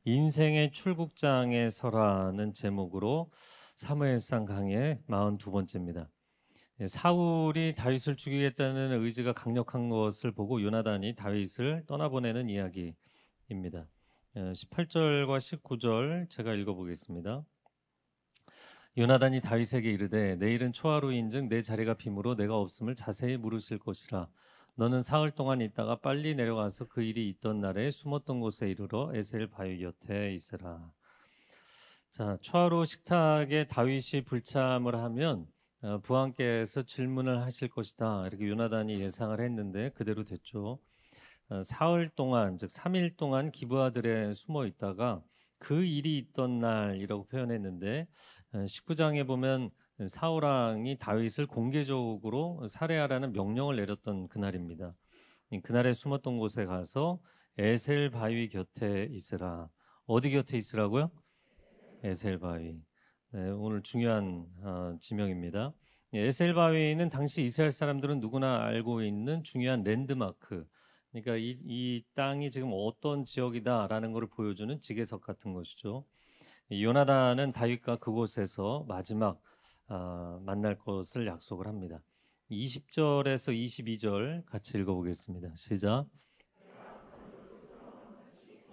인생의 출국장에 서라는 제목으로 사무엘상 강의 42번째입니다. 사울이 다윗을 죽이겠다는 의지가 강력한 것을 보고 요나단이 다윗을 떠나보내는 이야기입니다. 18절과 19절 제가 읽어보겠습니다. 요나단이 다윗에게 이르되 내일은 초하루인즉 내 자리가 빈으로 내가 없음을 자세히 물으실 것이라. 너는 사흘 동안 있다가 빨리 내려가서 그 일이 있던 날에 숨었던 곳에 이르러 에셀 바위 곁에 있으라. 자, 초하루 식탁에 다윗이 불참을 하면 부하께서 질문을 하실 것이다, 이렇게 요나단이 예상을 했는데 그대로 됐죠. 사흘 동안, 즉 3일 동안 기브아들에 숨어 있다가 그 일이 있던 날이라고 표현했는데 19장에 보면 사울 왕이 다윗을 공개적으로 살해하라는 명령을 내렸던 그날입니다. 그날에 숨었던 곳에 가서 에셀 바위 곁에 있으라. 어디 곁에 있으라고요? 에셀 바위. 네, 오늘 중요한 지명입니다. 에셀 바위는 당시 이스라엘 사람들은 누구나 알고 있는 중요한 랜드마크. 그러니까 이 땅이 지금 어떤 지역이다라는 것을 보여주는 지계석 같은 것이죠. 요나단은 다윗과 그곳에서 마지막 만날 것을 약속을 합니다. 20절에서 22절 같이 읽어보겠습니다. 시작.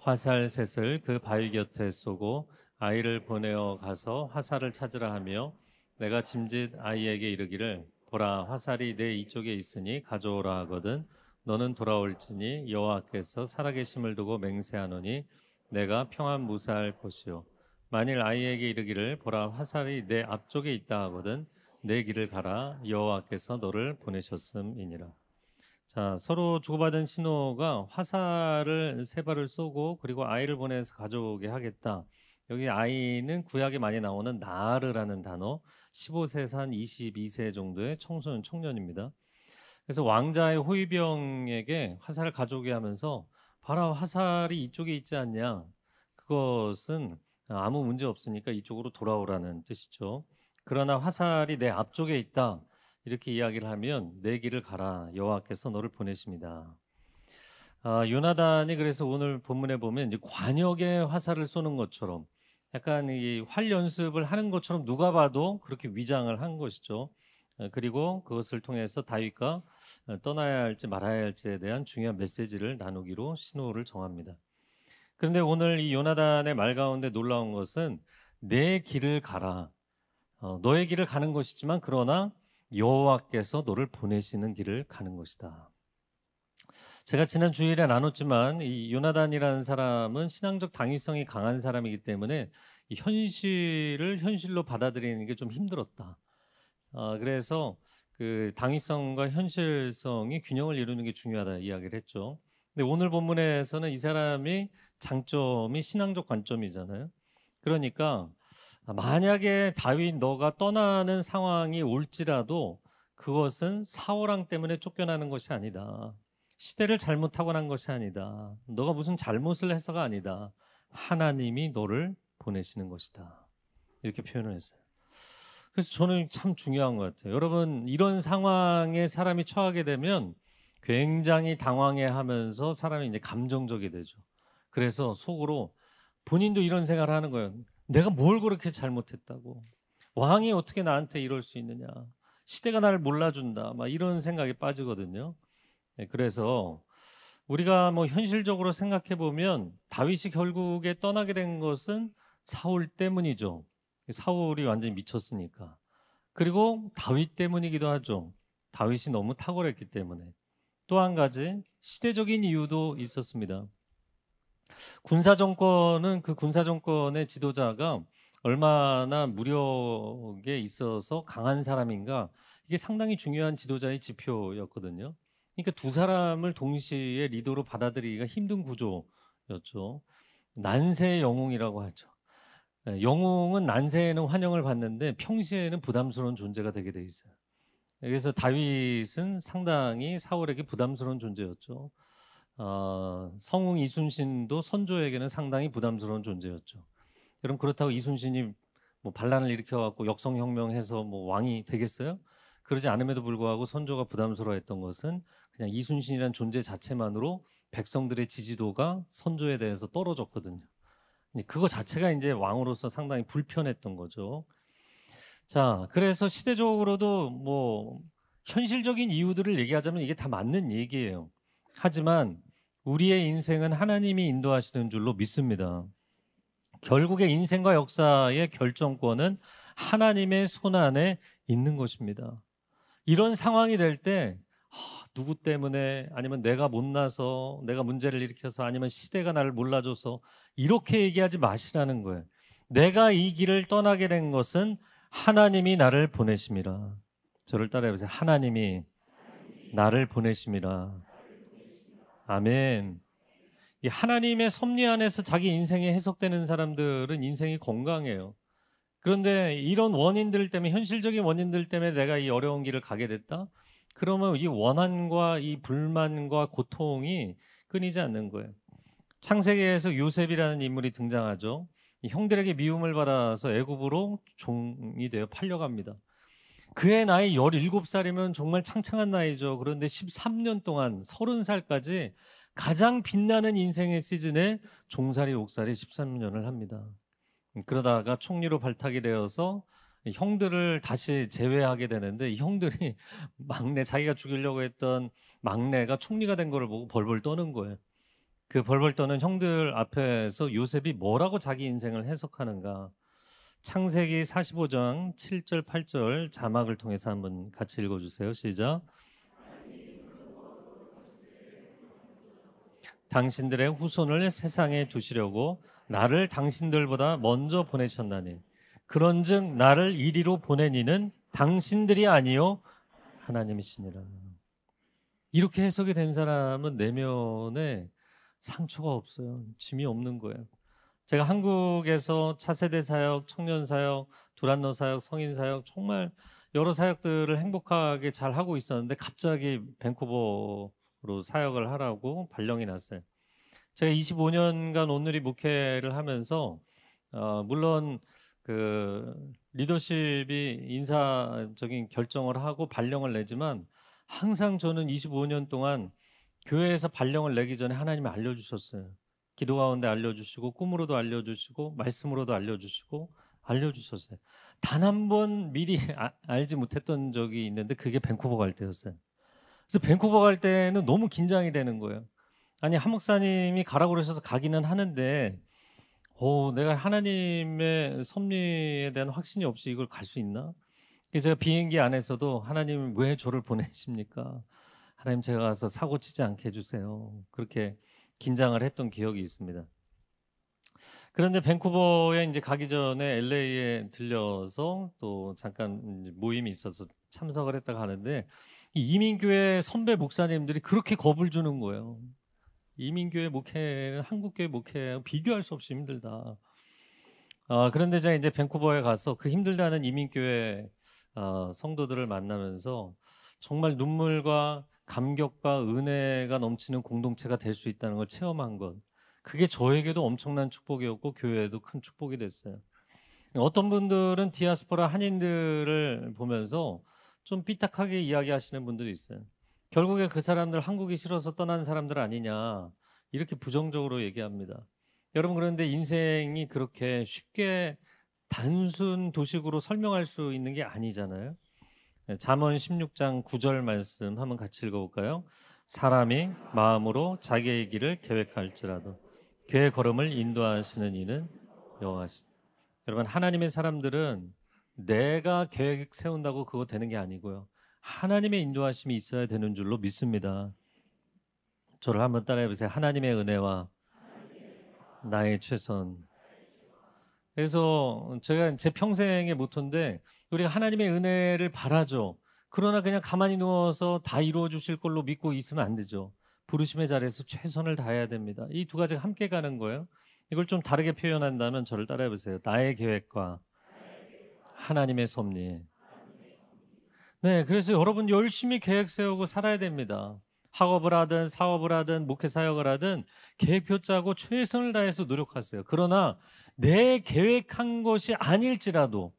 화살셋을 그 바위 곁에 쏘고 아이를 보내어 가서 화살을 찾으라 하며 내가 짐짓 아이에게 이르기를 보라, 화살이 내 이쪽에 있으니 가져오라 하거든 너는 돌아올지니 여호와께서 살아계심을 두고 맹세하노니 내가 평안 무사할 것이요 만일 아이에게 이르기를 보라, 화살이 내 앞쪽에 있다 하거든 내 길을 가라, 여호와께서 너를 보내셨음이니라. 자, 서로 주고받은 신호가 화살을 세 발을 쏘고 그리고 아이를 보내서 가져오게 하겠다. 여기 아이는 구약에 많이 나오는 나르라는 단어, 15세에서 한 22세 정도의 청소년 청년입니다. 그래서 왕자의 호위병에게 화살을 가져오게 하면서 봐라, 화살이 이쪽에 있지 않냐. 그것은 아무 문제 없으니까 이쪽으로 돌아오라는 뜻이죠. 그러나 화살이 내 앞쪽에 있다, 이렇게 이야기를 하면 내 길을 가라, 여호와께서 너를 보내십니다. 요나단이 그래서 오늘 본문에 보면 이제 관역에 화살을 쏘는 것처럼 약간 이 활 연습을 하는 것처럼 누가 봐도 그렇게 위장을 한 것이죠. 그리고 그것을 통해서 다윗과 떠나야 할지 말아야 할지에 대한 중요한 메시지를 나누기로 신호를 정합니다. 그런데 오늘 이 요나단의 말 가운데 놀라운 것은 내 길을 가라. 너의 길을 가는 것이지만 그러나 여호와께서 너를 보내시는 길을 가는 것이다. 제가 지난 주일에 나눴지만 이 요나단이라는 사람은 신앙적 당위성이 강한 사람이기 때문에 이 현실을 현실로 받아들이는 게 좀 힘들었다. 그래서 그 당위성과 현실성이 균형을 이루는 게 중요하다 이야기를 했죠. 근데 오늘 본문에서는 이 사람이 장점이 신앙적 관점이잖아요. 그러니까 만약에 다윗 너가 떠나는 상황이 올지라도 그것은 사울 왕 때문에 쫓겨나는 것이 아니다. 시대를 잘못하고 난 것이 아니다. 너가 무슨 잘못을 해서가 아니다. 하나님이 너를 보내시는 것이다. 이렇게 표현을 했어요. 그래서 저는 참 중요한 것 같아요. 여러분, 이런 상황에 사람이 처하게 되면 굉장히 당황해하면서 사람이 이제 감정적이 되죠. 그래서 속으로 본인도 이런 생각을 하는 거예요. 내가 뭘 그렇게 잘못했다고? 왕이 어떻게 나한테 이럴 수 있느냐? 시대가 나를 몰라준다. 막 이런 생각에 빠지거든요. 그래서 우리가 뭐 현실적으로 생각해 보면 다윗이 결국에 떠나게 된 것은 사울 때문이죠. 사울이 완전히 미쳤으니까. 그리고 다윗 때문이기도 하죠. 다윗이 너무 탁월했기 때문에. 또 한 가지 시대적인 이유도 있었습니다. 군사정권은 그 군사정권의 지도자가 얼마나 무력에 있어서 강한 사람인가, 이게 상당히 중요한 지도자의 지표였거든요. 그러니까 두 사람을 동시에 리더로 받아들이기가 힘든 구조였죠. 난세의 영웅이라고 하죠. 영웅은 난세에는 환영을 받는데 평시에는 부담스러운 존재가 되게 돼 있어요. 그래서 다윗은 상당히 사울에게 부담스러운 존재였죠. 성웅 이순신도 선조에게는 상당히 부담스러운 존재였죠. 그럼 그렇다고 이순신이 뭐 반란을 일으켜갖고 역성혁명해서 뭐 왕이 되겠어요? 그러지 않음에도 불구하고 선조가 부담스러워했던 것은 그냥 이순신이라는 존재 자체만으로 백성들의 지지도가 선조에 대해서 떨어졌거든요. 그거 자체가 이제 왕으로서 상당히 불편했던 거죠. 자, 그래서 시대적으로도 뭐 현실적인 이유들을 얘기하자면 이게 다 맞는 얘기예요. 하지만 우리의 인생은 하나님이 인도하시는 줄로 믿습니다. 결국에 인생과 역사의 결정권은 하나님의 손 안에 있는 것입니다. 이런 상황이 될 때 누구 때문에, 아니면 내가 못나서, 내가 문제를 일으켜서, 아니면 시대가 나를 몰라줘서, 이렇게 얘기하지 마시라는 거예요. 내가 이 길을 떠나게 된 것은 하나님이 나를 보내심이라. 저를 따라해보세요. 하나님이 나를 보내심이라. 아멘. 이 하나님의 섭리 안에서 자기 인생이 해석되는 사람들은 인생이 건강해요. 그런데 이런 원인들 때문에, 현실적인 원인들 때문에 내가 이 어려운 길을 가게 됐다? 그러면 이 원한과 이 불만과 고통이 끊이지 않는 거예요. 창세기에서 요셉이라는 인물이 등장하죠. 이 형들에게 미움을 받아서 애굽으로 종이 되어 팔려갑니다. 그의 나이 17살이면 정말 창창한 나이죠. 그런데 13년 동안 30살까지 가장 빛나는 인생의 시즌에 종살이 옥살이 13년을 합니다. 그러다가 총리로 발탁이 되어서 형들을 다시 제외하게 되는데, 이 형들이 막내, 자기가 죽이려고 했던 막내가 총리가 된 거를 보고 벌벌 떠는 거예요. 그 벌벌 떠는 형들 앞에서 요셉이 뭐라고 자기 인생을 해석하는가. 창세기 45장 7절 8절 자막을 통해서 한번 같이 읽어주세요. 시작. 당신들의 후손을 세상에 두시려고 나를 당신들보다 먼저 보내셨나니 그런즉 나를 이리로 보낸 이는 당신들이 아니요 하나님이시니라. 이렇게 해석이 된 사람은 내면에 상처가 없어요. 짐이 없는 거예요. 제가 한국에서 차세대 사역, 청년 사역, 두란노 사역, 성인 사역, 정말 여러 사역들을 행복하게 잘 하고 있었는데 갑자기 밴쿠버로 사역을 하라고 발령이 났어요. 제가 25년간 온누리 목회를 하면서 물론 그 리더십이 인사적인 결정을 하고 발령을 내지만, 항상 저는 25년 동안 교회에서 발령을 내기 전에 하나님이 알려주셨어요. 기도 가운데 알려주시고, 꿈으로도 알려주시고, 말씀으로도 알려주셨어요. 단 한 번 미리 알지 못했던 적이 있는데 그게 밴쿠버 갈 때였어요. 그래서 밴쿠버 갈 때는 너무 긴장이 되는 거예요. 아니, 한 목사님이 가라고 그러셔서 가기는 하는데 내가 하나님의 섭리에 대한 확신이 없이 이걸 갈 수 있나? 제가 비행기 안에서도 하나님 왜 저를 보내십니까? 하나님, 제가 가서 사고 치지 않게 해주세요. 그렇게 긴장을 했던 기억이 있습니다. 그런데 밴쿠버에 이제 가기 전에 LA에 들려서 또 잠깐 모임이 있어서 참석을 했다가 하는데, 이 이민교회 선배 목사님들이 그렇게 겁을 주는 거예요. 이민교회 목회는 한국교회 목회와 비교할 수 없이 힘들다. 그런데 제가 이제 밴쿠버에 가서 그 힘들다는 이민교회 성도들을 만나면서 정말 눈물과 감격과 은혜가 넘치는 공동체가 될 수 있다는 걸 체험한 것, 그게 저에게도 엄청난 축복이었고 교회에도 큰 축복이 됐어요. 어떤 분들은 디아스포라 한인들을 보면서 좀 삐딱하게 이야기하시는 분들이 있어요. 결국에 그 사람들 한국이 싫어서 떠난 사람들 아니냐, 이렇게 부정적으로 얘기합니다. 여러분, 그런데 인생이 그렇게 쉽게 단순 도식으로 설명할 수 있는 게 아니잖아요. 잠언 16장 9절 말씀 한번 같이 읽어볼까요? 사람이 마음으로 자기의 길을 계획할지라도 그의 걸음을 인도하시는 이는 여호와시니. 여러분, 하나님의 사람들은 내가 계획 세운다고 그거 되는 게 아니고요, 하나님의 인도하심이 있어야 되는 줄로 믿습니다. 저를 한번 따라해 보세요. 하나님의 은혜와 나의 최선. 그래서 제가 제 평생의 모토인데, 우리가 하나님의 은혜를 바라죠. 그러나 그냥 가만히 누워서 다 이루어 주실 걸로 믿고 있으면 안 되죠. 부르심의 자리에서 최선을 다해야 됩니다. 이 두 가지가 함께 가는 거예요. 이걸 좀 다르게 표현한다면 저를 따라해 보세요. 나의 계획과 하나님의 섭리. 네, 그래서 여러분 열심히 계획 세우고 살아야 됩니다. 학업을 하든 사업을 하든 목회 사역을 하든 계획표 짜고 최선을 다해서 노력하세요. 그러나 내 계획한 것이 아닐지라도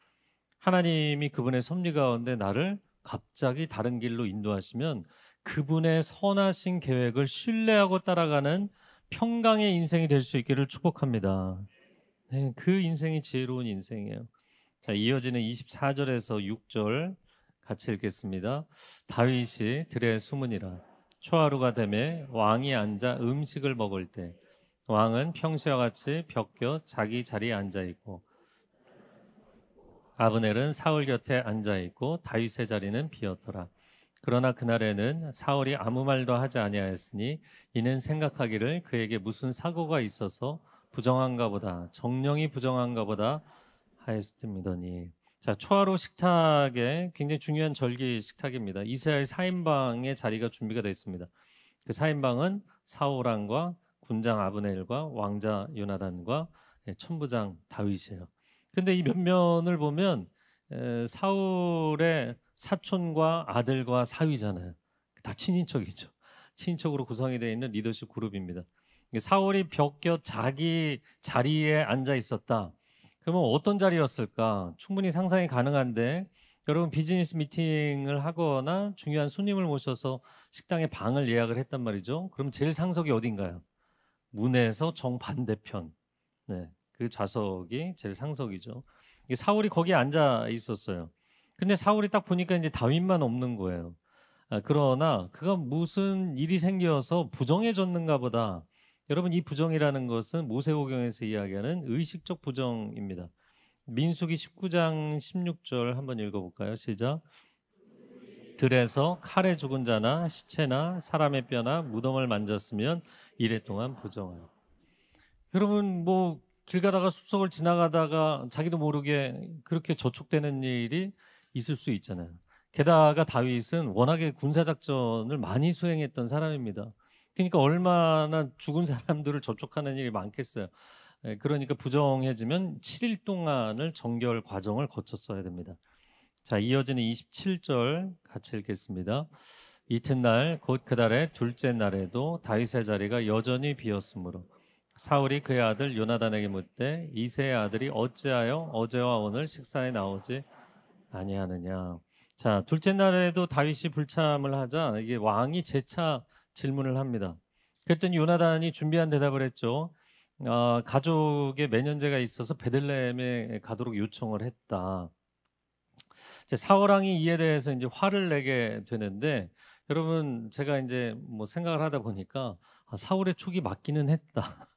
하나님이 그분의 섭리 가운데 나를 갑자기 다른 길로 인도하시면 그분의 선하신 계획을 신뢰하고 따라가는 평강의 인생이 될 수 있기를 축복합니다. 네, 그 인생이 지혜로운 인생이에요. 자, 이어지는 24절에서 6절 같이 읽겠습니다. 다윗이 들에 숨으니라. 초하루가 되매 왕이 앉아 음식을 먹을 때 왕은 평시와 같이 벽 곁 자기 자리에 앉아 있고 아브넬은 사울 곁에 앉아 있고 다윗의 자리는 비었더라. 그러나 그날에는 사울이 아무 말도 하지 아니하였으니 이는 생각하기를 그에게 무슨 사고가 있어서 부정한가 보다 정령이 부정한가 보다 하였음이더니. 자, 초하루 식탁에 굉장히 중요한 절기 식탁입니다. 이스라엘 4인방의 자리가 준비가 되어 있습니다. 그 4인방은 사울왕과 군장 아브넬과 왕자 요나단과 천부장 다윗이에요. 근데 이 면면을 보면 사울의 사촌과 아들과 사위잖아요. 다 친인척이죠. 친인척으로 구성이 되어 있는 리더십 그룹입니다. 사울이 벽 곁 자기 자리에 앉아 있었다. 그러면 어떤 자리였을까? 충분히 상상이 가능한데 여러분 비즈니스 미팅을 하거나 중요한 손님을 모셔서 식당에 방을 예약을 했단 말이죠. 그럼 제일 상석이 어딘가요? 문에서 정반대편. 네, 그 좌석이 제일 상석이죠. 사울이 거기에 앉아 있었어요. 근데 사울이 딱 보니까 이제 다윗만 없는 거예요. 그러나 그가 무슨 일이 생겨서 부정해졌는가 보다. 여러분, 이 부정이라는 것은 모세오경에서 이야기하는 의식적 부정입니다. 민수기 19장 16절 한번 읽어볼까요? 시작. 들에서 칼에 죽은 자나 시체나 사람의 뼈나 무덤을 만졌으면 이래 동안 부정하여. 여러분, 뭐 길 가다가 숲속을 지나가다가 자기도 모르게 그렇게 저촉되는 일이 있을 수 있잖아요. 게다가 다윗은 워낙에 군사작전을 많이 수행했던 사람입니다. 그러니까 얼마나 죽은 사람들을 저촉하는 일이 많겠어요. 그러니까 부정해지면 7일 동안을 정결 과정을 거쳤어야 됩니다. 자, 이어지는 27절 같이 읽겠습니다. 이튿날 곧 그달의 둘째 날에도 다윗의 자리가 여전히 비었으므로 사울이 그의 아들 요나단에게 묻되 이새의 아들이 어찌하여 어제와 오늘 식사에 나오지 아니하느냐. 자, 둘째 날에도 다윗이 불참을 하자 이게 왕이 재차 질문을 합니다. 그랬더니 요나단이 준비한 대답을 했죠. 가족의 매년제가 있어서 베들레헴에 가도록 요청을 했다. 사울왕이 이에 대해서 이제 화를 내게 되는데 여러분, 제가 이제 뭐 생각을 하다 보니까 사울의 촉이 맞기는 했다.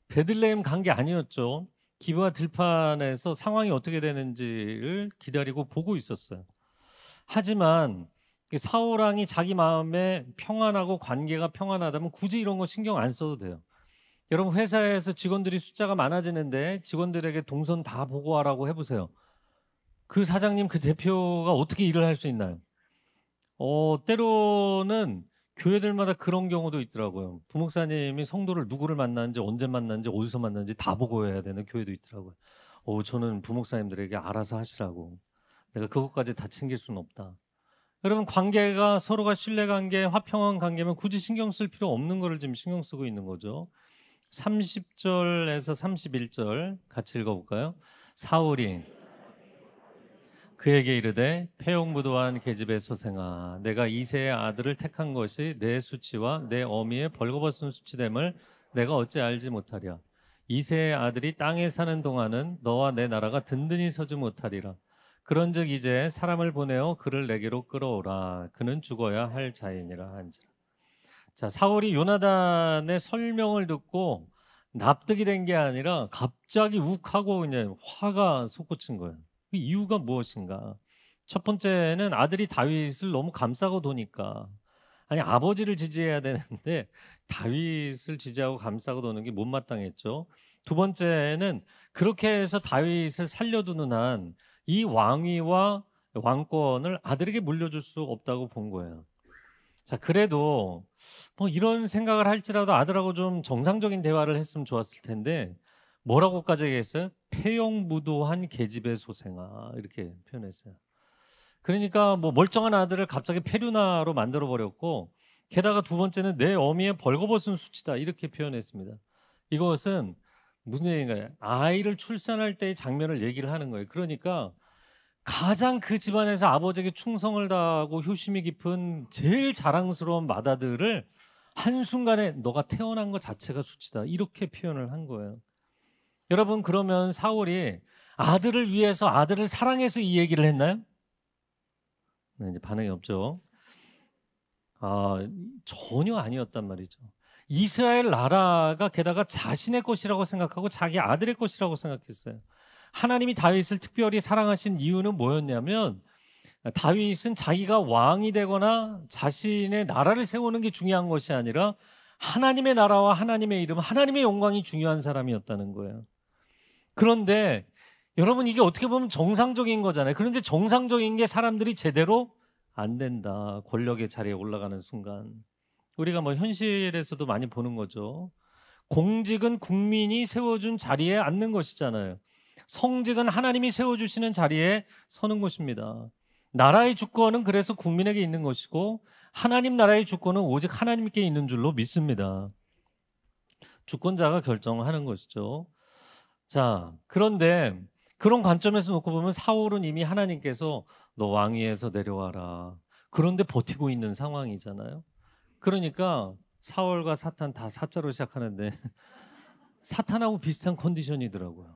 베들레헴 간 게 아니었죠. 기브와 들판에서 상황이 어떻게 되는지를 기다리고 보고 있었어요. 하지만 사울 왕이 자기 마음에 평안하고 관계가 평안하다면 굳이 이런 거 신경 안 써도 돼요. 여러분, 회사에서 직원들이 숫자가 많아지는데 직원들에게 동선 다 보고하라고 해보세요. 그 사장님, 그 대표가 어떻게 일을 할 수 있나요? 때로는 교회들마다 그런 경우도 있더라고요. 부목사님이 성도를 누구를 만났는지, 언제 만났는지, 어디서 만났는지 다 보고해야 되는 교회도 있더라고요. 저는 부목사님들에게 알아서 하시라고. 내가 그것까지 다 챙길 수는 없다. 여러분, 관계가 서로가 신뢰관계, 화평한 관계면 굳이 신경 쓸 필요 없는 거를 지금 신경 쓰고 있는 거죠. 30절에서 31절 같이 읽어볼까요? 사울이 그에게 이르되 폐용무도한 계집의 소생아, 내가 이새의 아들을 택한 것이 내 수치와 내 어미의 벌거벗은 수치됨을 내가 어찌 알지 못하랴. 이새의 아들이 땅에 사는 동안은 너와 내 나라가 든든히 서지 못하리라. 그런즉 이제 사람을 보내어 그를 내게로 끌어오라. 그는 죽어야 할 자이니라 한지라. 자, 사울이 요나단의 설명을 듣고 납득이 된 게 아니라 갑자기 욱하고 그냥 화가 솟구친 거예요. 그 이유가 무엇인가? 첫 번째는 아들이 다윗을 너무 감싸고 도니까. 아니, 아버지를 지지해야 되는데 다윗을 지지하고 감싸고 도는 게 못마땅했죠. 두 번째는 그렇게 해서 다윗을 살려두는 한 이 왕위와 왕권을 아들에게 물려줄 수 없다고 본 거예요. 자, 그래도 뭐 이런 생각을 할지라도 아들하고 좀 정상적인 대화를 했으면 좋았을 텐데 뭐라고까지 얘기했어요? 폐용무도한 계집의 소생아, 이렇게 표현했어요. 그러니까 뭐 멀쩡한 아들을 갑자기 페류나로 만들어 버렸고, 게다가 두 번째는 내 어미의 벌거벗은 수치다, 이렇게 표현했습니다. 이것은 무슨 얘기인가요? 아이를 출산할 때의 장면을 얘기를 하는 거예요. 그러니까 가장 그 집안에서 아버지에게 충성을 다하고 효심이 깊은 제일 자랑스러운 맏아들을 한순간에 너가 태어난 것 자체가 수치다, 이렇게 표현을 한 거예요. 여러분, 그러면 사울이 아들을 위해서, 아들을 사랑해서 이 얘기를 했나요? 네, 이제 반응이 없죠. 전혀 아니었단 말이죠. 이스라엘 나라가 게다가 자신의 것이라고 생각하고 자기 아들의 것이라고 생각했어요. 하나님이 다윗을 특별히 사랑하신 이유는 뭐였냐면, 다윗은 자기가 왕이 되거나 자신의 나라를 세우는 게 중요한 것이 아니라 하나님의 나라와 하나님의 이름, 하나님의 영광이 중요한 사람이었다는 거예요. 그런데 여러분, 이게 어떻게 보면 정상적인 거잖아요. 그런데 정상적인 게 사람들이 제대로 안 된다. 권력의 자리에 올라가는 순간. 우리가 뭐 현실에서도 많이 보는 거죠. 공직은 국민이 세워준 자리에 앉는 것이잖아요. 성직은 하나님이 세워주시는 자리에 서는 것입니다. 나라의 주권은 그래서 국민에게 있는 것이고, 하나님 나라의 주권은 오직 하나님께 있는 줄로 믿습니다. 주권자가 결정하는 것이죠. 자, 그런데 그런 관점에서 놓고 보면 사울은 이미 하나님께서 너 왕위에서 내려와라, 그런데 버티고 있는 상황이잖아요. 그러니까 사울과 사탄 다 사자로 시작하는데 사탄하고 비슷한 컨디션이더라고요.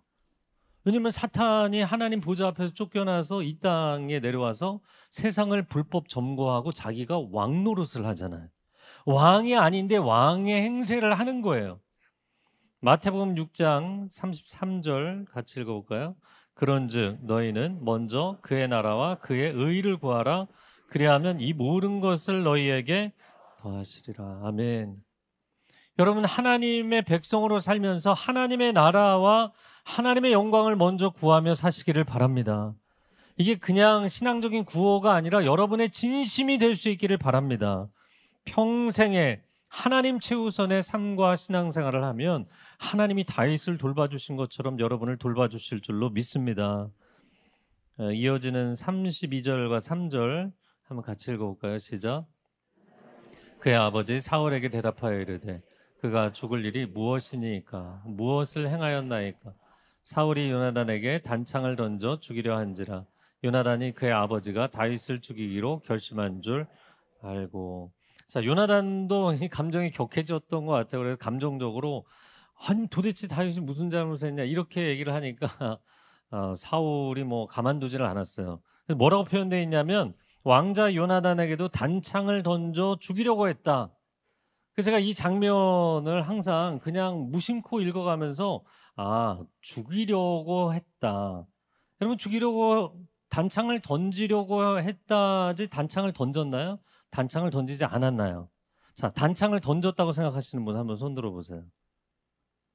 왜냐면 사탄이 하나님 보좌 앞에서 쫓겨나서 이 땅에 내려와서 세상을 불법 점거하고 자기가 왕 노릇을 하잖아요. 왕이 아닌데 왕의 행세를 하는 거예요. 마태복음 6장 33절 같이 읽어볼까요? 그런즉 너희는 먼저 그의 나라와 그의 의를 구하라. 그리하면 이 모든 것을 너희에게 더하시리라. 아멘. 여러분, 하나님의 백성으로 살면서 하나님의 나라와 하나님의 영광을 먼저 구하며 사시기를 바랍니다. 이게 그냥 신앙적인 구호가 아니라 여러분의 진심이 될 수 있기를 바랍니다. 평생에 하나님 최우선의 삶과 신앙생활을 하면 하나님이 다윗을 돌봐주신 것처럼 여러분을 돌봐주실 줄로 믿습니다. 이어지는 32절과 3절 한번 같이 읽어볼까요? 시작. 그의 아버지 사울에게 대답하여 이르되 그가 죽을 일이 무엇이니까? 무엇을 행하였나이까? 사울이 요나단에게 단창을 던져 죽이려 한지라. 요나단이 그의 아버지가 다윗을 죽이기로 결심한 줄 알고. 자, 요나단도 감정이 격해졌던 것 같아요. 그래서 감정적으로 아니 도대체 다윗이 무슨 잘못했냐 이렇게 얘기를 하니까 사울이 뭐 가만두지를 않았어요. 그래서 뭐라고 표현되어 있냐면 왕자 요나단에게도 단창을 던져 죽이려고 했다. 그래서 제가 이 장면을 항상 그냥 무심코 읽어가면서 죽이려고 했다. 여러분, 죽이려고 단창을 던지려고 했다지 단창을 던졌나요? 단창을 던지지 않았나요? 자, 단창을 던졌다고 생각하시는 분 한번 손 들어보세요.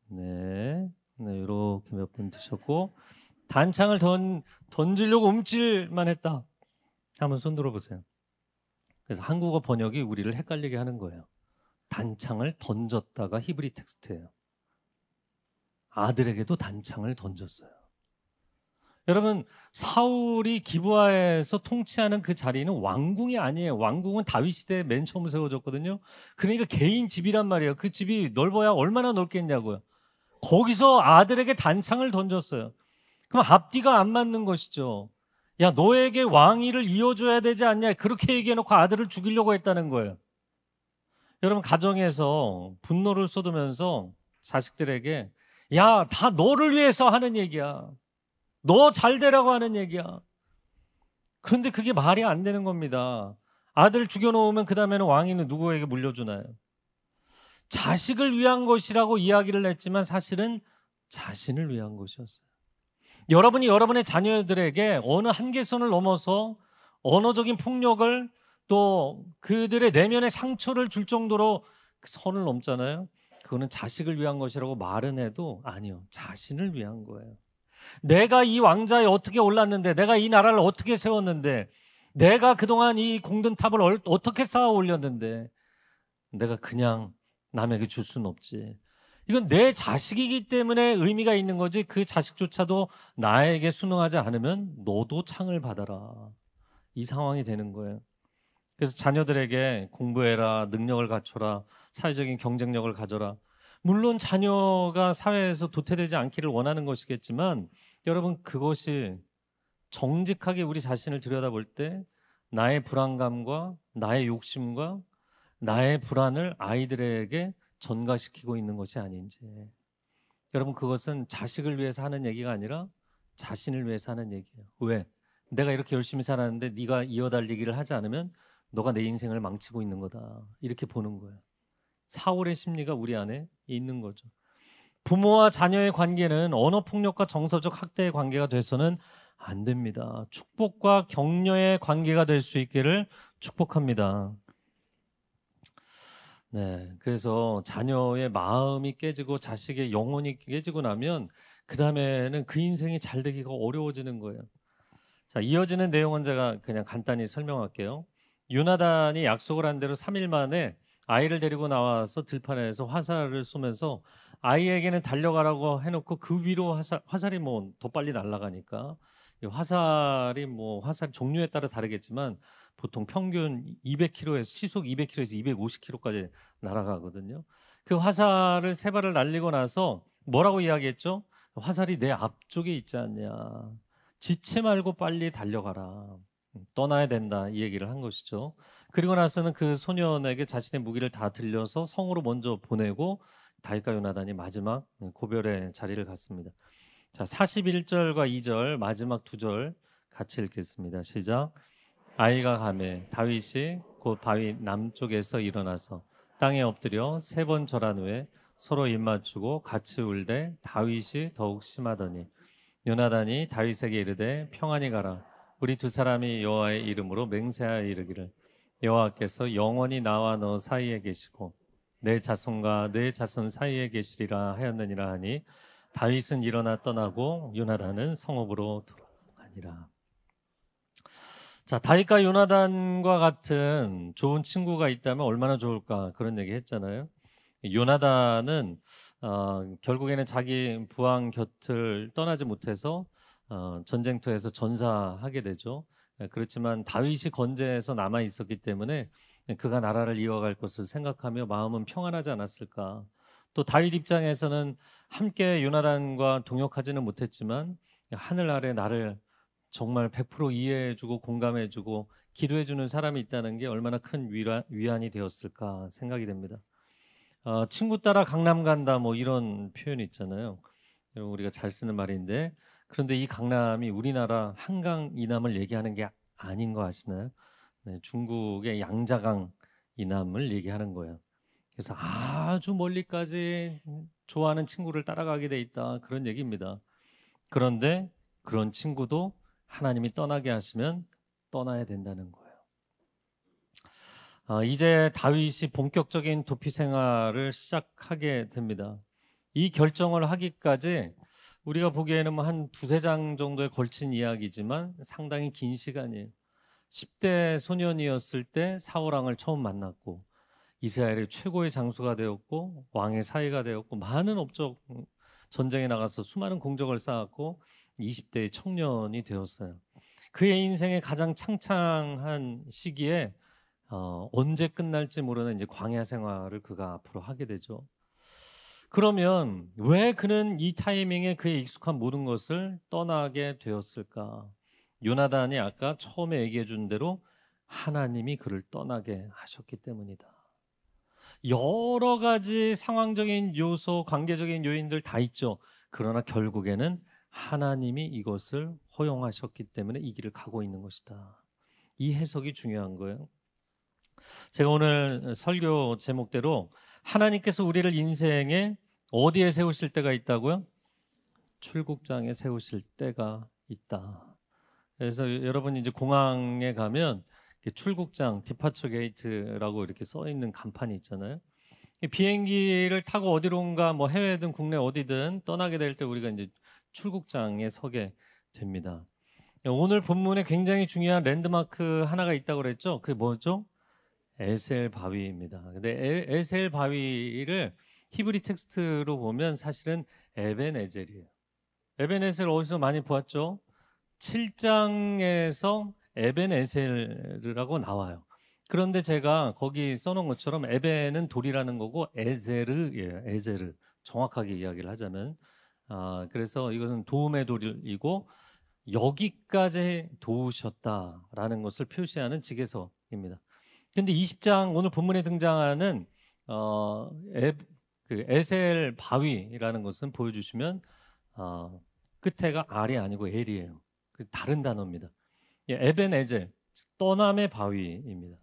네, 이렇게 몇 분 드셨고, 단창을 던지려고 움찔만 했다. 한번 손 들어보세요. 그래서 한국어 번역이 우리를 헷갈리게 하는 거예요. 단창을 던졌다가 히브리 텍스트예요. 아들에게도 단창을 던졌어요. 여러분, 사울이 기브아에서 통치하는 그 자리는 왕궁이 아니에요. 왕궁은 다윗 시대에 맨 처음 세워졌거든요. 그러니까 개인 집이란 말이에요. 그 집이 넓어야 얼마나 넓겠냐고요. 거기서 아들에게 단창을 던졌어요. 그럼 앞뒤가 안 맞는 것이죠. 야, 너에게 왕위를 이어줘야 되지 않냐, 그렇게 얘기해놓고 아들을 죽이려고 했다는 거예요. 여러분, 가정에서 분노를 쏟으면서 자식들에게 야, 다 너를 위해서 하는 얘기야. 너 잘 되라고 하는 얘기야. 그런데 그게 말이 안 되는 겁니다. 아들 죽여놓으면 그 다음에는 왕위는 누구에게 물려주나요? 자식을 위한 것이라고 이야기를 했지만 사실은 자신을 위한 것이었어요. 여러분이 여러분의 자녀들에게 어느 한계선을 넘어서 언어적인 폭력을 또 그들의 내면의 상처를 줄 정도로 그 선을 넘잖아요. 그거는 자식을 위한 것이라고 말은 해도 아니요, 자신을 위한 거예요. 내가 이 왕좌에 어떻게 올랐는데, 내가 이 나라를 어떻게 세웠는데, 내가 그동안 이 공든탑을 어떻게 쌓아 올렸는데 내가 그냥 남에게 줄 수는 없지. 이건 내 자식이기 때문에 의미가 있는 거지, 그 자식조차도 나에게 순응하지 않으면 너도 창을 받아라, 이 상황이 되는 거예요. 그래서 자녀들에게 공부해라, 능력을 갖춰라, 사회적인 경쟁력을 가져라. 물론 자녀가 사회에서 도태되지 않기를 원하는 것이겠지만 여러분, 그것이 정직하게 우리 자신을 들여다볼 때 나의 불안감과 나의 욕심과 나의 불안을 아이들에게 전가시키고 있는 것이 아닌지. 여러분 그것은 자식을 위해서 하는 얘기가 아니라 자신을 위해서 하는 얘기예요. 왜? 내가 이렇게 열심히 살았는데 네가 이어달리기를 하지 않으면 너가 내 인생을 망치고 있는 거다. 이렇게 보는 거예요. 사울의 심리가 우리 안에 있는 거죠. 부모와 자녀의 관계는 언어폭력과 정서적 학대의 관계가 돼서는 안 됩니다. 축복과 격려의 관계가 될 수 있기를 축복합니다. 네, 그래서 자녀의 마음이 깨지고 자식의 영혼이 깨지고 나면 그 다음에는 그 인생이 잘 되기가 어려워지는 거예요. 자, 이어지는 내용은 제가 그냥 간단히 설명할게요. 요나단이 약속을 한 대로 3일 만에 아이를 데리고 나와서 들판에서 화살을 쏘면서 아이에게는 달려가라고 해놓고 그 위로 화살이 뭐 더 빨리 날아가니까 화살이 뭐 화살 종류에 따라 다르겠지만 보통 평균 200km에서 시속 200km에서 250km까지 날아가거든요. 그 화살을 세 발을 날리고 나서 뭐라고 이야기했죠? 화살이 내 앞쪽에 있지 않냐. 지체 말고 빨리 달려가라. 떠나야 된다 이 얘기를 한 것이죠. 그리고 나서는 그 소년에게 자신의 무기를 다 들려서 성으로 먼저 보내고 다윗과 요나단이 마지막 고별의 자리를 갔습니다. 자, 41절과 2절 마지막 두 절 같이 읽겠습니다. 시작. 아이가 가매 다윗이 곧 바위 남쪽에서 일어나서 땅에 엎드려 3번 절한 후에 서로 입맞추고 같이 울되 다윗이 더욱 심하더니 요나단이 다윗에게 이르되 평안히 가라. 우리 두 사람이 여호와의 이름으로 맹세하여 이르기를 여호와께서 영원히 나와 너 사이에 계시고 내 자손과 내 자손 사이에 계시리라 하였느니라 하니 다윗은 일어나 떠나고 요나단은 성읍으로 돌아가니라. 자, 다윗과 요나단과 같은 좋은 친구가 있다면 얼마나 좋을까 그런 얘기 했잖아요. 요나단은 결국에는 자기 부하 곁을 떠나지 못해서 전쟁터에서 전사하게 되죠. 그렇지만 다윗이 건재해서 남아 있었기 때문에 그가 나라를 이어갈 것을 생각하며 마음은 평안하지 않았을까. 또 다윗 입장에서는 함께 요나단과 동역하지는 못했지만 하늘 아래 나를 정말 100% 이해해주고 공감해주고 기도해주는 사람이 있다는 게 얼마나 큰 위안이 되었을까 생각이 됩니다. 친구 따라 강남 간다 뭐 이런 표현이 있잖아요. 여러분 우리가 잘 쓰는 말인데 그런데 이 강남이 우리나라 한강 이남을 얘기하는 게 아닌 거 아시나요? 네, 중국의 양자강 이남을 얘기하는 거예요. 그래서 아주 멀리까지 좋아하는 친구를 따라가게 돼 있다 그런 얘기입니다. 그런데 그런 친구도 하나님이 떠나게 하시면 떠나야 된다는 거예요. 이제 다윗이 본격적인 도피 생활을 시작하게 됩니다. 이 결정을 하기까지 우리가 보기에는 한 두세 장 정도에 걸친 이야기지만 상당히 긴 시간이에요. 10대 소년이었을 때 사울왕을 처음 만났고 이스라엘의 최고의 장수가 되었고 왕의 사위가 되었고 많은 업적 전쟁에 나가서 수많은 공적을 쌓았고 20대의 청년이 되었어요. 그의 인생의 가장 창창한 시기에 언제 끝날지 모르는 이제 광야 생활을 그가 앞으로 하게 되죠. 그러면 왜 그는 이 타이밍에 그의 익숙한 모든 것을 떠나게 되었을까? 요나단이 아까 처음에 얘기해 준 대로 하나님이 그를 떠나게 하셨기 때문이다. 여러 가지 상황적인 요소, 관계적인 요인들 다 있죠. 그러나 결국에는 하나님이 이것을 허용하셨기 때문에 이 길을 가고 있는 것이다. 이 해석이 중요한 거예요. 제가 오늘 설교 제목대로 하나님께서 우리를 인생에 어디에 세우실 때가 있다고요? 출국장에 세우실 때가 있다. 그래서 여러분이 이제 공항에 가면 출국장, 디파처 게이트라고 이렇게 써 있는 간판이 있잖아요. 비행기를 타고 어디론가 뭐 해외든 국내 어디든 떠나게 될 때 우리가 이제 출국장에 서게 됩니다. 오늘 본문에 굉장히 중요한 랜드마크 하나가 있다고 그랬죠. 그게 뭐죠? 에셀 바위입니다. 근데 에셀 바위를 히브리 텍스트로 보면 사실은 에벤에젤이에요. 에벤에셀 어디서 많이 보았죠? 7장에서 에벤에셀이라고 나와요. 그런데 제가 거기 써놓은 것처럼 에벤은 돌이라는 거고 에제르예요. 에제르. 정확하게 이야기를 하자면 그래서 이것은 도움의 돌이고 여기까지 도우셨다라는 것을 표시하는 직에서입니다. 근데 20장 오늘 본문에 등장하는 그 에셀 바위라는 것은 보여주시면 끝에가 R이 아니고 L이에요. 다른 단어입니다. 에벤 에젤, 떠남의 바위입니다.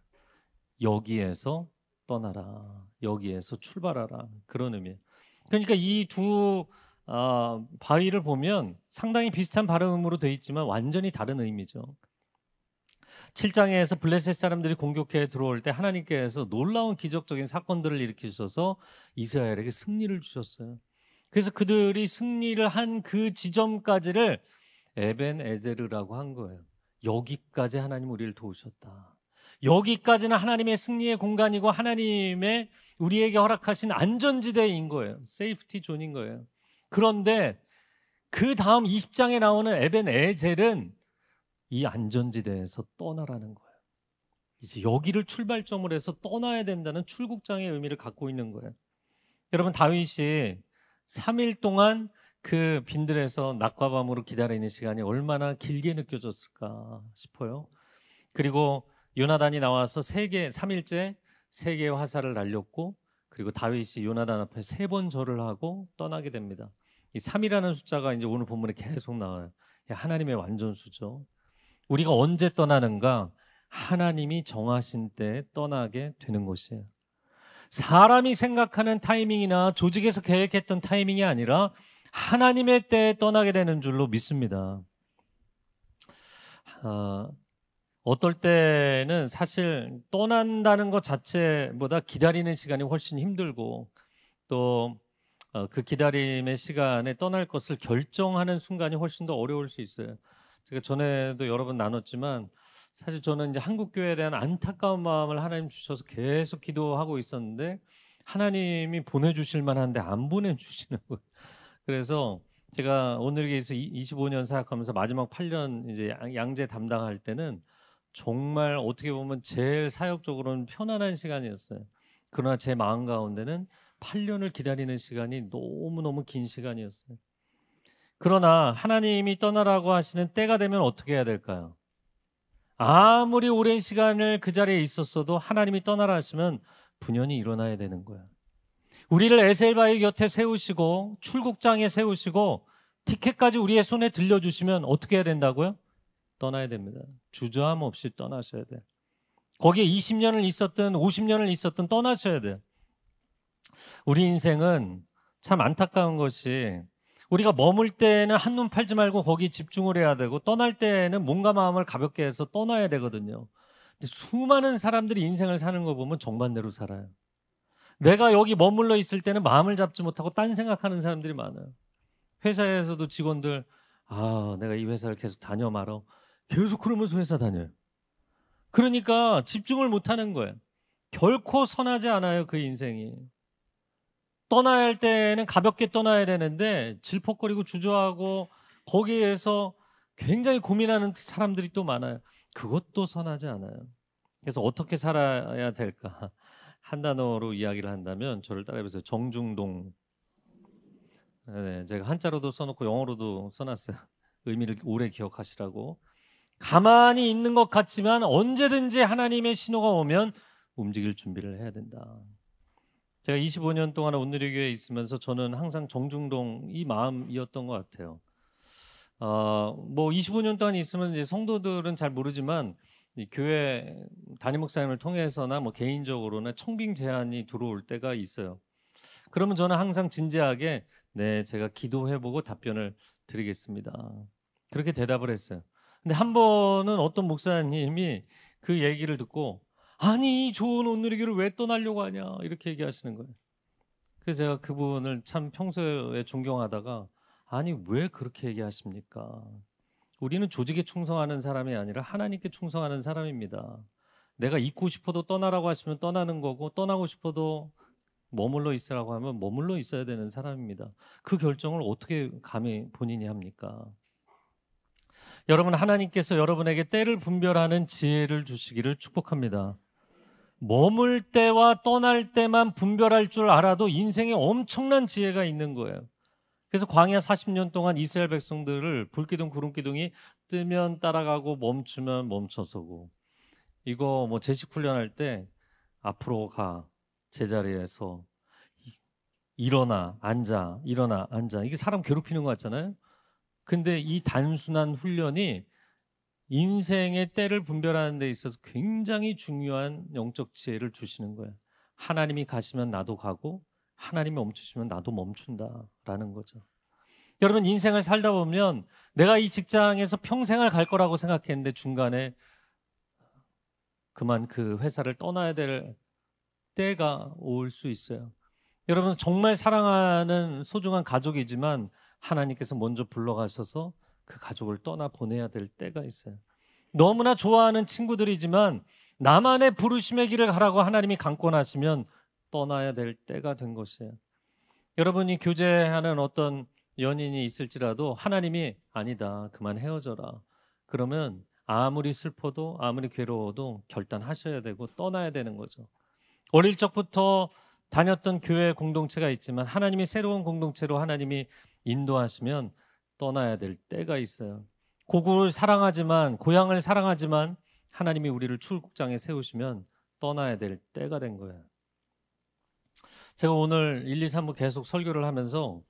여기에서 떠나라, 여기에서 출발하라, 그런 의미예요. 그러니까 이 두 바위를 보면 상당히 비슷한 발음으로 되어 있지만 완전히 다른 의미죠. 7장에서 블레셋 사람들이 공격해 들어올 때 하나님께서 놀라운 기적적인 사건들을 일으키셔서 이스라엘에게 승리를 주셨어요. 그래서 그들이 승리를 한 그 지점까지를 에벤 에제르라고 한 거예요. 여기까지 하나님 우리를 도우셨다. 여기까지는 하나님의 승리의 공간이고 하나님의 우리에게 허락하신 안전지대인 거예요. 세이프티 존인 거예요. 그런데 그 다음 20장에 나오는 에벤 에젤은 이 안전지대에서 떠나라는 거예요. 이제 여기를 출발점으로 해서 떠나야 된다는 출국장의 의미를 갖고 있는 거예요. 여러분, 다윗이 3일 동안 그 빈들에서 낮과 밤으로 기다리는 시간이 얼마나 길게 느껴졌을까 싶어요. 그리고 요나단이 나와서 3일째 3개의 화살을 날렸고, 그리고 다윗이 요나단 앞에 3번 절을 하고 떠나게 됩니다. 이 3이라는 숫자가 이제 오늘 본문에 계속 나와요. 하나님의 완전수죠. 우리가 언제 떠나는가? 하나님이 정하신 때에 떠나게 되는 것이에요. 사람이 생각하는 타이밍이나 조직에서 계획했던 타이밍이 아니라 하나님의 때에 떠나게 되는 줄로 믿습니다. 어떨 때는 사실 떠난다는 것 자체보다 기다리는 시간이 훨씬 힘들고, 또 그 기다림의 시간에 떠날 것을 결정하는 순간이 훨씬 더 어려울 수 있어요. 제가 전에도 여러 번 나눴지만 사실 저는 이제 한국 교회에 대한 안타까운 마음을 하나님 주셔서 계속 기도하고 있었는데 하나님이 보내주실 만한데 안 보내주시는 거예요. 그래서 제가 오늘에서 25년 사역하면서 마지막 8년 이제 양재 담당할 때는 정말 어떻게 보면 제일 사역적으로는 편안한 시간이었어요. 그러나 제 마음 가운데는 8년을 기다리는 시간이 너무너무 긴 시간이었어요. 그러나 하나님이 떠나라고 하시는 때가 되면 어떻게 해야 될까요? 아무리 오랜 시간을 그 자리에 있었어도 하나님이 떠나라 하시면 분연히 일어나야 되는 거예요. 우리를 에셀바위 곁에 세우시고 출국장에 세우시고 티켓까지 우리의 손에 들려주시면 어떻게 해야 된다고요? 떠나야 됩니다. 주저함 없이 떠나셔야 돼요. 거기에 20년을 있었든 50년을 있었든 떠나셔야 돼요. 우리 인생은 참 안타까운 것이, 우리가 머물 때는 한눈 팔지 말고 거기 집중을 해야 되고, 떠날 때는 몸과 마음을 가볍게 해서 떠나야 되거든요. 근데 수많은 사람들이 인생을 사는 거 보면 정반대로 살아요. 내가 여기 머물러 있을 때는 마음을 잡지 못하고 딴 생각하는 사람들이 많아요. 회사에서도 직원들, 내가 이 회사를 계속 다녀 말어. 계속 그러면서 회사 다녀요. 그러니까 집중을 못하는 거예요. 결코 선하지 않아요, 그 인생이. 떠나야 할 때는 가볍게 떠나야 되는데 질퍽거리고 주저하고 거기에서 굉장히 고민하는 사람들이 또 많아요. 그것도 선하지 않아요. 그래서 어떻게 살아야 될까? 한 단어로 이야기를 한다면 저를 따라해보세요. 정중동. 네, 제가 한자로도 써놓고 영어로도 써놨어요. 의미를 오래 기억하시라고. 가만히 있는 것 같지만 언제든지 하나님의 신호가 오면 움직일 준비를 해야 된다. 제가 25년 동안 온누리교회에 있으면서 저는 항상 정중동 이 마음이었던 것 같아요. 뭐 25년 동안 있으면 이제 성도들은 잘 모르지만 이 교회 담임 목사님을 통해서나 뭐 개인적으로나 청빙 제안이 들어올 때가 있어요. 그러면 저는 항상 진지하게 네, 제가 기도해보고 답변을 드리겠습니다. 그렇게 대답을 했어요. 근데 한 번은 어떤 목사님이 그 얘기를 듣고 아니 좋은 온누리교를 왜 떠나려고 하냐 이렇게 얘기하시는 거예요. 그래서 제가 그분을 참 평소에 존경하다가 아니 왜 그렇게 얘기하십니까? 우리는 조직에 충성하는 사람이 아니라 하나님께 충성하는 사람입니다. 내가 있고 싶어도 떠나라고 하시면 떠나는 거고 떠나고 싶어도 머물러 있으라고 하면 머물러 있어야 되는 사람입니다. 그 결정을 어떻게 감히 본인이 합니까? 여러분, 하나님께서 여러분에게 때를 분별하는 지혜를 주시기를 축복합니다. 머물 때와 떠날 때만 분별할 줄 알아도 인생에 엄청난 지혜가 있는 거예요. 그래서 광야 40년 동안 이스라엘 백성들을 불기둥 구름기둥이 뜨면 따라가고 멈추면 멈춰서고, 이거 뭐 제식 훈련할 때 앞으로 가 제자리에서 일어나 앉아 일어나 앉아, 이게 사람 괴롭히는 것 같잖아요. 근데 이 단순한 훈련이 인생의 때를 분별하는 데 있어서 굉장히 중요한 영적 지혜를 주시는 거예요. 하나님이 가시면 나도 가고 하나님이 멈추시면 나도 멈춘다라는 거죠. 여러분, 인생을 살다 보면 내가 이 직장에서 평생을 갈 거라고 생각했는데 중간에 그만 그 회사를 떠나야 될 때가 올 수 있어요. 여러분, 정말 사랑하는 소중한 가족이지만 하나님께서 먼저 불러가셔서 그 가족을 떠나 보내야 될 때가 있어요. 너무나 좋아하는 친구들이지만 나만의 부르심의 길을 가라고 하나님이 강권하시면 떠나야 될 때가 된 것이에요. 여러분이 교제하는 어떤 연인이 있을지라도 하나님이 아니다, 그만 헤어져라, 그러면 아무리 슬퍼도 아무리 괴로워도 결단하셔야 되고 떠나야 되는 거죠. 어릴 적부터 다녔던 교회 공동체가 있지만 하나님이 새로운 공동체로 하나님이 인도하시면 떠나야 될 때가 있어요. 고국을 사랑하지만, 고향을 사랑하지만 하나님이 우리를 출국장에 세우시면 떠나야 될 때가 된 거예요. 제가 오늘 1, 2, 3부 계속 설교를 하면서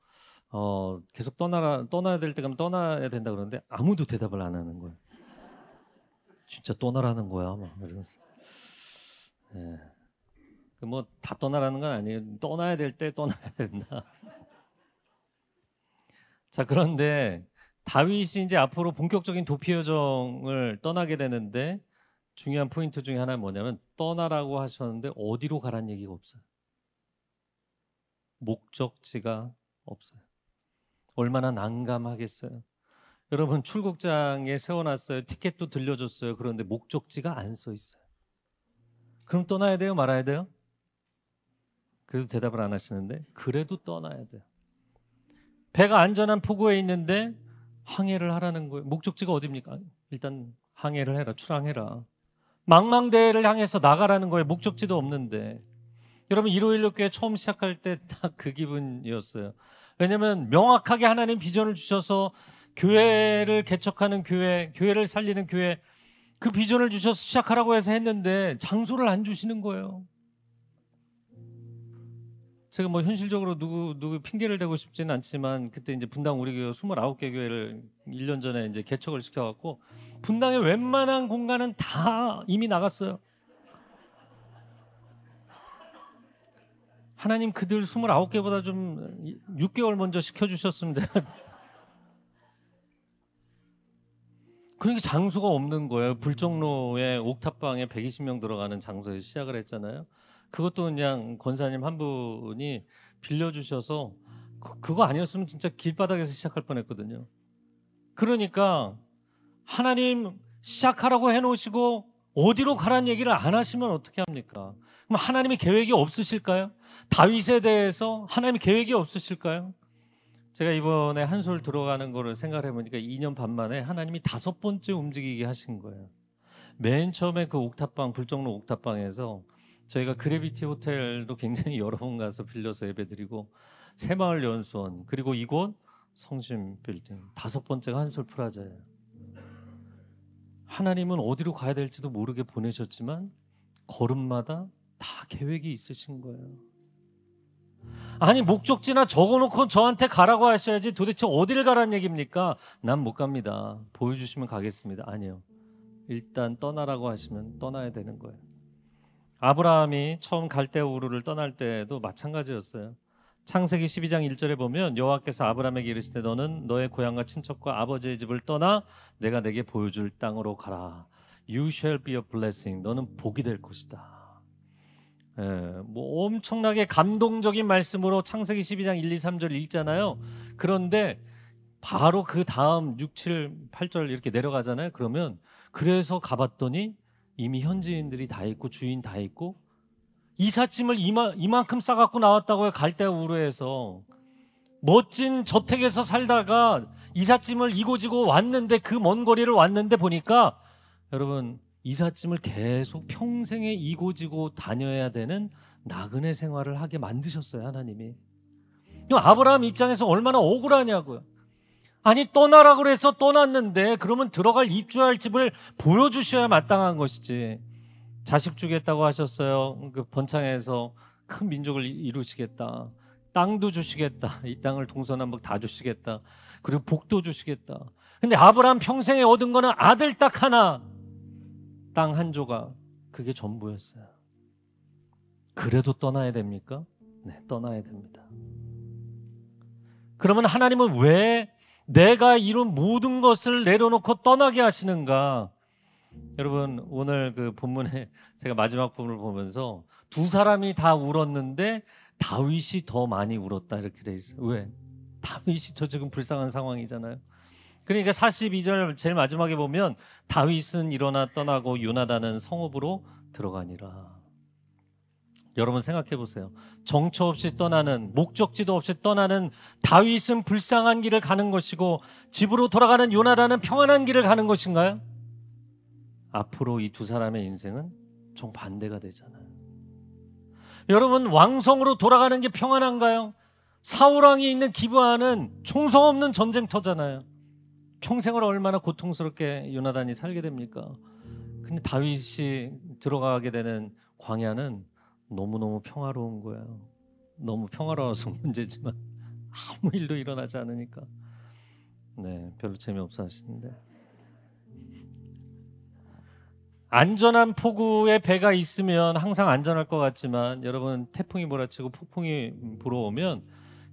계속 떠나야 될 때 가면 떠나야 된다 그러는데 아무도 대답을 안 하는 거예요. 진짜 떠나라는 거야 막 이러면서. 뭐 다 떠나라는 건 아니에요. 떠나야 될 때 떠나야 된다. 자, 그런데 다윗이 이제 앞으로 본격적인 도피 여정을 떠나게 되는데 중요한 포인트 중에 하나는 뭐냐면, 떠나라고 하셨는데 어디로 가라는 얘기가 없어요. 목적지가 없어요. 얼마나 난감하겠어요. 여러분, 출국장에 세워놨어요. 티켓도 들려줬어요. 그런데 목적지가 안 써 있어요. 그럼 떠나야 돼요? 말아야 돼요? 그래도 대답을 안 하시는데, 그래도 떠나야 돼요. 배가 안전한 포구에 있는데 항해를 하라는 거예요. 목적지가 어디입니까? 일단 항해를 해라, 출항해라. 망망대해를 향해서 나가라는 거예요. 목적지도 없는데. 여러분, 1516 교회 처음 시작할 때 딱 그 기분이었어요. 왜냐하면 명확하게 하나님 비전을 주셔서 교회를 개척하는 교회, 교회를 살리는 교회, 그 비전을 주셔서 시작하라고 해서 했는데 장소를 안 주시는 거예요. 제가 뭐 현실적으로 누구 핑계를 대고 싶지는 않지만, 그때 이제 분당 우리 교회 29개 교회를 1년 전에 이제 개척을 시켜갖고 분당의 웬만한 공간은 다 이미 나갔어요. 하나님, 그들 29개보다 좀 6개월 먼저 시켜주셨으면 그러니까 장소가 없는 거예요. 불정로에 옥탑방에 120명 들어가는 장소에서 시작을 했잖아요. 그것도 그냥 권사님 한 분이 빌려주셔서 그거 아니었으면 진짜 길바닥에서 시작할 뻔했거든요. 그러니까 하나님 시작하라고 해놓으시고 어디로 가라는 얘기를 안 하시면 어떻게 합니까? 그럼 하나님의 계획이 없으실까요? 다윗에 대해서 하나님의 계획이 없으실까요? 제가 이번에 한솔 들어가는 거를 생각해 보니까 2년 반 만에 하나님이 5번째 움직이게 하신 거예요. 맨 처음에 그 옥탑방, 불정로 옥탑방에서 저희가 그래비티 호텔도 굉장히 여러 번 가서 빌려서 예배드리고, 새마을 연수원, 그리고 이곳 성심 빌딩, 5번째가 한솔 프라자예요. 하나님은 어디로 가야 될지도 모르게 보내셨지만 걸음마다 다 계획이 있으신 거예요. 아니, 목적지나 적어놓고 저한테 가라고 하셔야지 도대체 어디를 가라는 얘기입니까? 난 못 갑니다. 보여주시면 가겠습니다. 아니요. 일단 떠나라고 하시면 떠나야 되는 거예요. 아브라함이 처음 갈대아 우르를 떠날 때도 마찬가지였어요. 창세기 12장 1절에 보면 여호와께서 아브라함에게 이르시되 너는 너의 고향과 친척과 아버지의 집을 떠나 내가 내게 보여줄 땅으로 가라. You shall be a blessing. 너는 복이 될 것이다. 뭐 엄청나게 감동적인 말씀으로 창세기 12장 1, 2, 3절 읽잖아요. 그런데 바로 그 다음 6, 7, 8절 이렇게 내려가잖아요. 그러면 그래서 가봤더니 이미 현지인들이 다 있고 주인 다 있고 이삿짐을 이만큼 싸갖고 나왔다고요. 갈대아 우르에서 멋진 저택에서 살다가 이삿짐을 이고지고 왔는데, 그 먼 거리를 왔는데 보니까 여러분, 이삿짐을 계속 평생에 이고지고 다녀야 되는 나그네 생활을 하게 만드셨어요, 하나님이. 아브라함 입장에서 얼마나 억울하냐고요. 아니, 떠나라 그래서 떠났는데 그러면 들어갈 입주할 집을 보여주셔야 마땅한 것이지. 자식 주겠다고 하셨어요. 그 번창에서 큰 민족을 이루시겠다. 땅도 주시겠다. 이 땅을 동서남북 다 주시겠다. 그리고 복도 주시겠다. 근데 아브라함 평생에 얻은 거는 아들 딱 하나, 땅 한 조각, 그게 전부였어요. 그래도 떠나야 됩니까? 네, 떠나야 됩니다. 그러면 하나님은 왜 내가 이룬 모든 것을 내려놓고 떠나게 하시는가? 여러분, 오늘 그 본문에 제가 마지막 부분을 보면서 두 사람이 다 울었는데 다윗이 더 많이 울었다 이렇게 돼 있어요. 왜? 다윗이 저 지금 불쌍한 상황이잖아요. 그러니까 42절 제일 마지막에 보면 다윗은 일어나 떠나고 요나단은 성읍으로 들어가니라. 여러분 생각해 보세요. 정처 없이 떠나는, 목적지도 없이 떠나는 다윗은 불쌍한 길을 가는 것이고 집으로 돌아가는 요나단은 평안한 길을 가는 것인가요? 앞으로 이 두 사람의 인생은 정반대가 되잖아요. 여러분, 왕성으로 돌아가는 게 평안한가요? 사울왕이 있는 기브아는 총성 없는 전쟁터잖아요. 평생을 얼마나 고통스럽게 요나단이 살게 됩니까? 근데 다윗이 들어가게 되는 광야는 너무너무 평화로운 거예요. 너무 평화로워서 문제지만 아무 일도 일어나지 않으니까. 네, 별로 재미없어 하시는데. 안전한 포구에 배가 있으면 항상 안전할 것 같지만 여러분, 태풍이 몰아치고 폭풍이 불어오면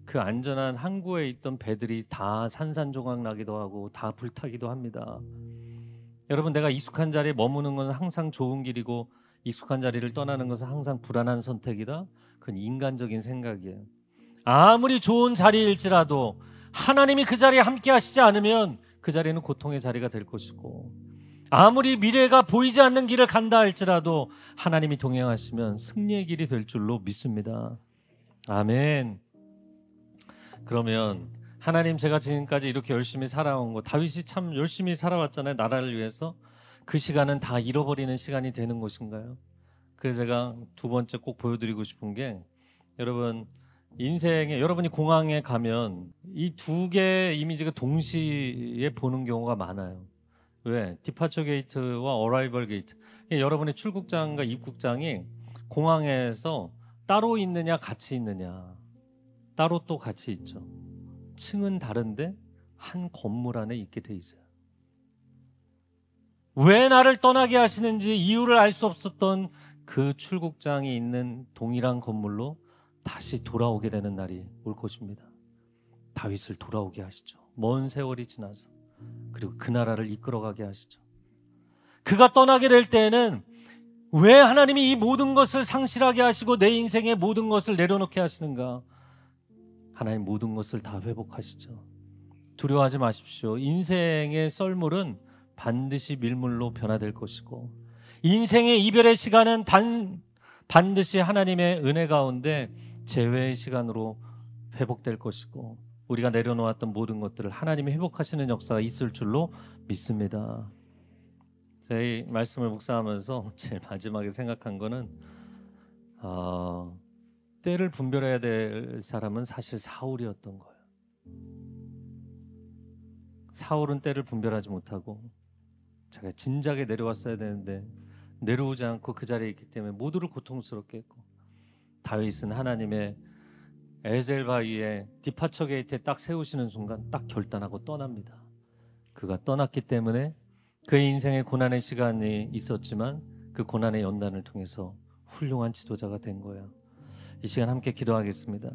그 안전한 항구에 있던 배들이 다 산산조각 나기도 하고 다 불타기도 합니다. 여러분, 내가 익숙한 자리에 머무는 건 항상 좋은 길이고 익숙한 자리를 떠나는 것은 항상 불안한 선택이다. 그건 인간적인 생각이에요. 아무리 좋은 자리일지라도 하나님이 그 자리에 함께 하시지 않으면 그 자리는 고통의 자리가 될 것이고, 아무리 미래가 보이지 않는 길을 간다 할지라도 하나님이 동행하시면 승리의 길이 될 줄로 믿습니다. 아멘. 그러면 하나님, 제가 지금까지 이렇게 열심히 살아온 거, 다윗이 참 열심히 살아왔잖아요. 나라를 위해서. 그 시간은 다 잃어버리는 시간이 되는 것인가요? 그래서 제가 두 번째 꼭 보여드리고 싶은 게, 여러분 인생에, 여러분이 공항에 가면 이 두 개의 이미지가 동시에 보는 경우가 많아요. 왜? 디파처 게이트와 어라이벌 게이트. 여러분의 출국장과 입국장이 공항에서 따로 있느냐 같이 있느냐. 따로 또 같이 있죠. 층은 다른데 한 건물 안에 있게 돼 있어요. 왜 나를 떠나게 하시는지 이유를 알 수 없었던 그 출국장이 있는 동일한 건물로 다시 돌아오게 되는 날이 올 것입니다. 다윗을 돌아오게 하시죠. 먼 세월이 지나서. 그리고 그 나라를 이끌어가게 하시죠. 그가 떠나게 될 때에는 왜 하나님이 이 모든 것을 상실하게 하시고 내 인생의 모든 것을 내려놓게 하시는가? 하나님 모든 것을 다 회복하시죠. 두려워하지 마십시오. 인생의 썰물은 반드시 밀물로 변화될 것이고, 인생의 이별의 시간은 반드시 하나님의 은혜 가운데 재회의 시간으로 회복될 것이고, 우리가 내려놓았던 모든 것들을 하나님이 회복하시는 역사가 있을 줄로 믿습니다. 저희 말씀을 묵상하면서 제일 마지막에 생각한 거는 때를 분별해야 될 사람은 사실 사울이었던 거예요. 사울은 때를 분별하지 못하고 자기가 진작에 내려왔어야 되는데 내려오지 않고 그 자리에 있기 때문에 모두를 고통스럽게 했고, 다윗은 하나님의 에젤 바위에 디파처 게이트에 딱 세우시는 순간 딱 결단하고 떠납니다. 그가 떠났기 때문에 그의 인생의 고난의 시간이 있었지만 그 고난의 연단을 통해서 훌륭한 지도자가 된 거예요. 이 시간 함께 기도하겠습니다.